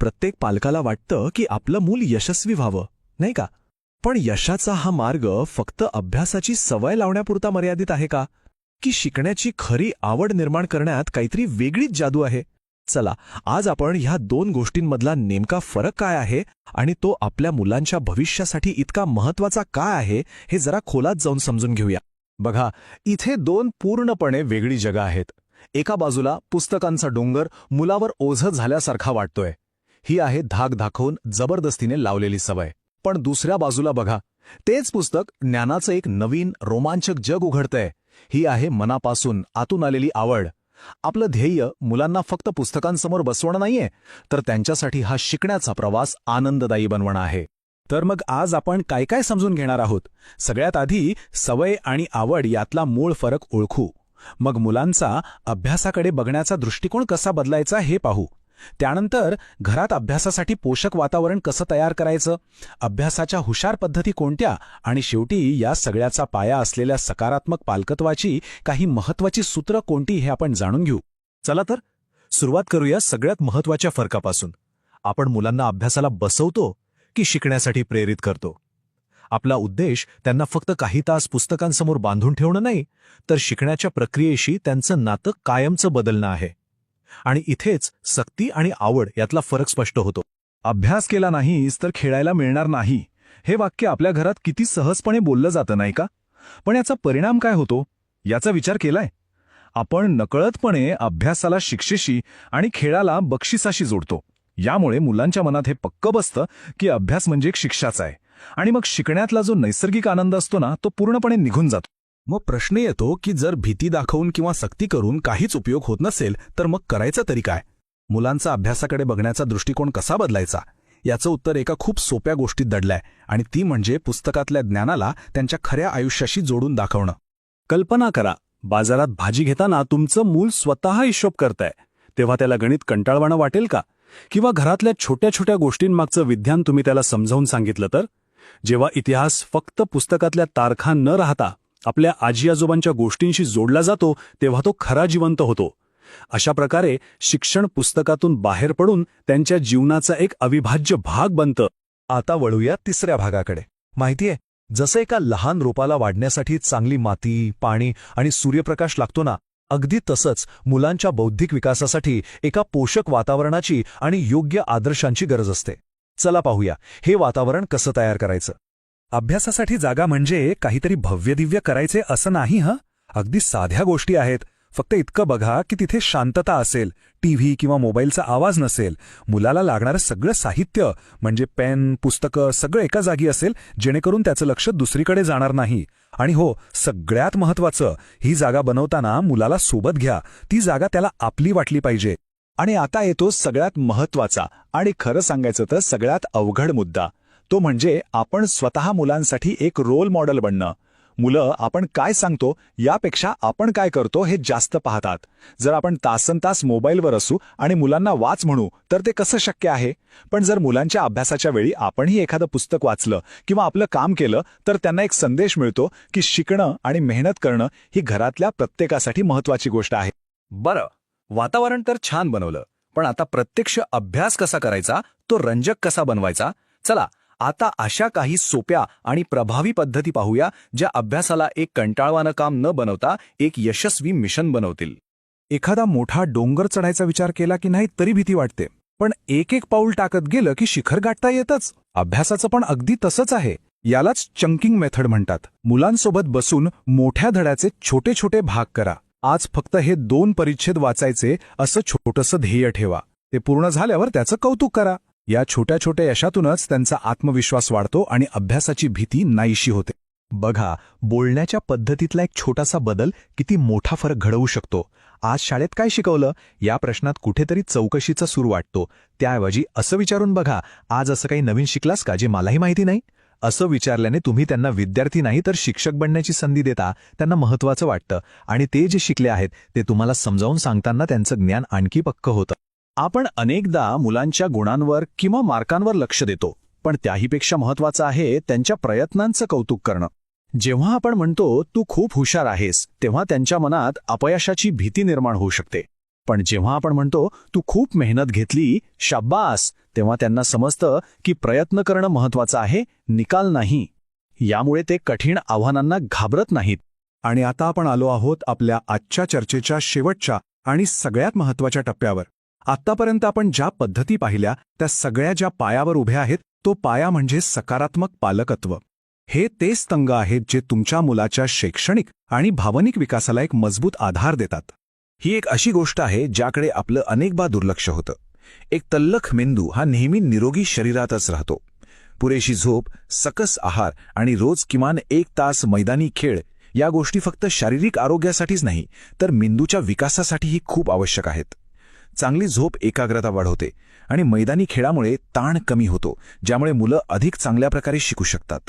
प्रत्येक पालकाला वाटतं की आपलं मूल यशस्वी व्हावं, नाही का? पण यशाचा हा मार्ग फक्त अभ्यासाची सवय लावण्यापुरता मर्यादित आहे का? की शिकण्याची खरी आवड निर्माण करण्यात काहीतरी वेगळीच जादू आहे? चला, आज आपण ह्या दोन गोष्टींमधला नेमका फरक काय आहे आणि तो आपल्या मुलांच्या भविष्यासाठी इतका महत्वाचा का आहे हे जरा खोलात जाऊन समजून घेऊया. बघा, इथे दोन पूर्णपणे वेगळी जगं आहेत. एका बाजूला पुस्तकांचा डोंगर मुलावर ओझं झाल्यासारखा वाटतोय. ही आहे धाक दाखवून जबरदस्तीने लावलेली सवय. पण दुसऱ्या बाजूला बघा, तेच पुस्तक ज्ञानाचं एक नवीन रोमांचक जग उघडतंय. ही आहे मनापासून आतून आलेली आवड. आपलं ध्येय मुलांना फक्त पुस्तकांसमोर बसवणं नाहीये, तर त्यांच्यासाठी हा शिकण्याचा प्रवास आनंददायी बनवणं आहे. तर मग आज आपण काय काय समजून घेणार आहोत? सगळ्यात आधी सवय आणि आवड यातला मूळ फरक ओळखू. मग मुलांचा अभ्यासाकडे बघण्याचा दृष्टिकोन कसा बदलायचा हे पाहू. त्यानंतर घरात अभ्यासासाठी पोषक वातावरण कसं तयार करायचं, अभ्यासाच्या हुशार पद्धती कोणत्या, आणि शेवटी या सगळ्याचा पाया असलेल्या सकारात्मक पालकत्वाची काही महत्त्वाची सूत्र कोणती हे आपण जाणून घेऊ. चला तर सुरुवात करूया सगळ्यात महत्त्वाच्या फरकापासून. आपण मुलांना अभ्यासाला बसवतो की शिकण्यासाठी प्रेरित करतो? आपला उद्देश त्यांना फक्त काही तास पुस्तकांसमोर बांधून ठेवणं नाही, तर शिकण्याच्या प्रक्रियेशी त्यांचं नातं कायमचं बदलणं आहे. आणि इथेच सक्ती आणि आवड यातला फरक स्पष्ट होतो. अभ्यास केला नाहीस तर खेळायला मिळणार नाही, हे वाक्य आपल्या घरात किती सहजपणे बोललं जातं, नाही का? पण याचा परिणाम काय होतो याचा विचार केलाय? आपण नकळतपणे अभ्यासाला शिक्षेशी आणि खेळाला बक्षिसाशी जोडतो. यामुळे मुलांच्या मनात हे पक्क बसतं की अभ्यास म्हणजे एक शिक्षाच आहे, आणि मग शिकण्यातला जो नैसर्गिक आनंद असतो ना, तो पूर्णपणे निघून जातो. मग प्रश्न येतो की जर भीती दाखवून किंवा सक्ती करून काहीच उपयोग होत नसेल तर मग करायचं तरी काय? मुलांचा अभ्यासाकडे बघण्याचा दृष्टिकोन कसा बदलायचा? याचं उत्तर एका खूप सोप्या गोष्टीत दडलंय, आणि ती म्हणजे पुस्तकातल्या ज्ञानाला त्यांच्या खऱ्या आयुष्याशी जोडून दाखवणं. कल्पना करा, बाजारात भाजी घेताना तुमचं मूल स्वतः हिशोब करतंय, तेव्हा त्याला गणित कंटाळवाणं वाटेल का? किंवा घरातल्या छोट्या छोट्या गोष्टींमागचं विज्ञान तुम्ही त्याला समजावून सांगितलं तर? जेव्हा इतिहास फक्त पुस्तकातल्या तारखा न राहता आपल्या आजी आजोबांच्या गोष्टींशी जोडला जातो, तेव्हा तो खरा जिवंत होतो. अशा प्रकारे शिक्षण पुस्तकातून बाहेर पडून त्यांच्या जीवनाचा एक अविभाज्य भाग बनतं. आता वळूया तिसऱ्या भागाकडे. माहितीये, जसं एका लहान रोपाला वाढण्यासाठी चांगली माती, पाणी आणि सूर्यप्रकाश लागतो ना, अगदी तसंच मुलांच्या बौद्धिक विकासासाठी एका पोषक वातावरणाची आणि योग्य आदर्शांची गरज असते. चला पाहूया हे वातावरण कसं तयार करायचं. अभ्यासासाठी जागा म्हणजे काहीतरी भव्यदिव्य करायचे असं नाही. अगदी साध्या गोष्टी आहेत. फक्त इतकं बघा की तिथे शांतता असेल, टीव्ही किंवा मोबाईलचा आवाज नसेल, मुलाला लागणारं सगळं साहित्य म्हणजे पेन, पुस्तकं सगळं एका जागी असेल, जेणेकरून त्याचं लक्ष दुसरीकडे जाणार नाही. आणि हो, सगळ्यात महत्त्वाचं, ही जागा बनवताना मुलाला सोबत घ्या. ती जागा त्याला आपली वाटली पाहिजे. आणि आता येतो सगळ्यात महत्त्वाचा आणि खरं सांगायचं तर सगळ्यात अवघड मुद्दा. तो म्हणजे आपण स्वतः मुलांसाठी एक रोल मॉडेल बनणं. मुलं आपण काय सांगतो यापेक्षा आपण काय करतो हे जास्त पाहतात. जर आपण तासनतास मोबाईलवर असू आणि मुलांना वाच म्हणू तर ते कसं शक्य आहे? पण जर मुलांच्या अभ्यासाच्या वेळी आपणही एखादं पुस्तक वाचलं किंवा आपलं काम केलं, तर त्यांना एक संदेश मिळतो की शिकणं आणि मेहनत करणं ही घरातल्या प्रत्येकासाठी महत्त्वाची गोष्ट आहे. बरं, वातावरण तर छान बनवलं, पण आता प्रत्यक्ष अभ्यास कसा करायचा, तो रंजक कसा बनवायचा? चला, आता अशा काही सोप्या आणि प्रभावी पद्धती पाहूया, ज्या अभ्यासाला एक कंटाळवाणं काम न बनवता एक यशस्वी मिशन बनवतील. एखादा मोठा डोंगर चढायचा विचार केला की नाही तरी भीती वाटते, पण एक एक पाऊल टाकत गेलं की शिखर गाठता येतच. अभ्यासाचं पण अगदी तसंच आहे. यालाच चंकिंग मेथड म्हणतात. मुलांसोबत बसून मोठ्या धड्याचे छोटे छोटे भाग करा. आज फक्त हे 2 परिच्छेद वाचायचे असं छोटंसं ध्येय ठेवा. ते पूर्ण झाल्यावर त्याचं कौतुक करा. या छोट्या छोट्या यशातूनच त्यांचा आत्मविश्वास वाढतो आणि अभ्यासाची भीती नाहीशी होते. बघा, बोलण्याच्या पद्धतीतला एक छोटासा बदल किती मोठा फरक घडवू शकतो. आज शाळेत काय शिकवलं या प्रश्नात कुठेतरी चौकशीचा सूर वाटतो. त्याऐवजी असं विचारून बघा, आज असं काही नवीन शिकलास का जे मलाही माहिती नाही? असं विचारल्याने तुम्ही त्यांना विद्यार्थी नाही तर शिक्षक बनण्याची संधी देता. त्यांना महत्त्वाचं वाटतं, आणि ते जे शिकले आहेत ते तुम्हाला समजावून सांगताना त्यांचं ज्ञान आणखी पक्कं होतं. आपण अनेकदा मुलांच्या गुणांवर किंवा मार्कांवर लक्ष देतो, पण त्याहीपेक्षा महत्त्वाचं आहे त्यांच्या प्रयत्नांचं कौतुक करणं. जेव्हा आपण म्हणतो तू खूप हुशार आहेस, तेव्हा त्यांच्या मनात अपयशाची भीती निर्माण होऊ शकते. पण जेव्हा आपण म्हणतो तू खूप मेहनत घेतली, शाब्बास, तेव्हा त्यांना समजतं की प्रयत्न करणं महत्वाचं आहे, निकाल नाही. यामुळे ते कठीण आव्हानांना घाबरत नाहीत. आणि आता आपण आलो आहोत आपल्या आजच्या चर्चेच्या शेवटच्या आणि सगळ्यात महत्त्वाच्या टप्प्यावर. आत्तापर्यंत आपण ज्या पद्धती पाहिल्या त्या सगळ्या ज्या पायावर उभ्या आहेत, तो पाया म्हणजे सकारात्मक पालकत्व. हे ते स्तंभ आहेत जे तुमच्या मुलाच्या शैक्षणिक आणि भावनिक विकासाला एक मजबूत आधार देतात. ही एक अशी गोष्ट आहे ज्याकडे आपलं अनेकदा दुर्लक्ष होतं. एक तल्लख मेंदू हा नेहमी निरोगी शरीरातच राहतो. पुरेशी झोप, सकस आहार आणि रोज किमान 1 तास मैदानी खेळ या गोष्टी फक्त शारीरिक आरोग्यासाठीच नाही, तर मेंदूच्या विकासासाठीही खूप आवश्यक आहेत. चांगली झोप एकाग्रता वाढवते आणि मैदानी खेळामुळे ताण कमी होतो, ज्यामुळे मुलं अधिक चांगल्या प्रकारे शिकू शकतात.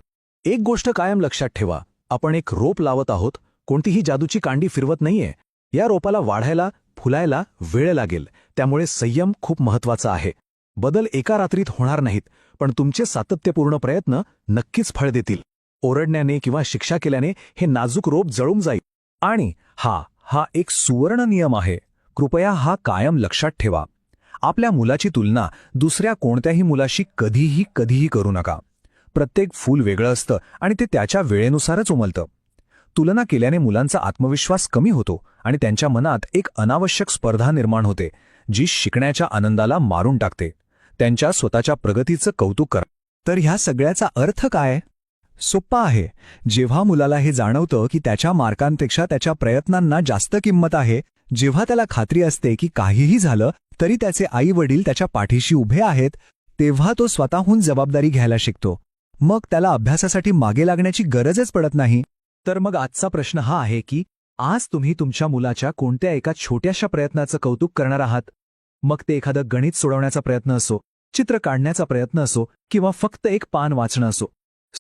एक गोष्ट कायम लक्षात ठेवा, आपण एक रोप लावत आहोत, कोणतीही जादूची कांडी फिरवत नाहीये. या रोपाला वाढायला, फुलायला वेळ लागेल. त्यामुळे संयम खूप महत्वाचा आहे. बदल एका रात्रीत होणार नाहीत, पण तुमचे सातत्यपूर्ण प्रयत्न नक्कीच फळ देतील. ओरडण्याने किंवा शिक्षा केल्याने हे नाजूक रोप जळून जाईल. आणि हा एक सुवर्ण नियम आहे. कृपया हा कायम लक्षात ठेवा. आपल्या मुलाची तुलना दुसऱ्या कोणत्याही मुलाशी कधीही करू नका. प्रत्येक फूल वेगळं असतं आणि ते त्याच्या वेळेनुसारच उमलतं. तुलना केल्याने मुलांचा आत्मविश्वास कमी होतो आणि त्यांच्या मनात एक अनावश्यक स्पर्धा निर्माण होते, जी शिकण्याच्या आनंदाला मारून टाकते. त्यांच्या स्वतःच्या प्रगतीचं कौतुक करा. तर ह्या सगळ्याचा अर्थ काय? सोप्पा आहे. जेव्हा मुलाला हे जाणवतं की त्याच्या मार्कांपेक्षा त्याच्या प्रयत्नांना जास्त किंमत आहे, जेव्हा त्याला खात्री असते की काहीही झालं तरी त्याचे आई-वडील त्याच्या पाठीशी उभे आहेत, तेव्हा तो स्वतःहून जबाबदारी घ्यायला शिकतो. मग त्याला अभ्यासासाठी मागे लागण्याची गरजच पडत नाही. तर मग आजचा प्रश्न हा आहे की आज तुम्ही तुमच्या मुलाच्या कोणत्या एका छोट्याशा प्रयत्नाचं कौतुक करणार आहात? मग ते एखादं गणित सोडवण्याचा प्रयत्न असो, चित्र काढण्याचा प्रयत्न असो किंवा फक्त एक पान वाचणं असो.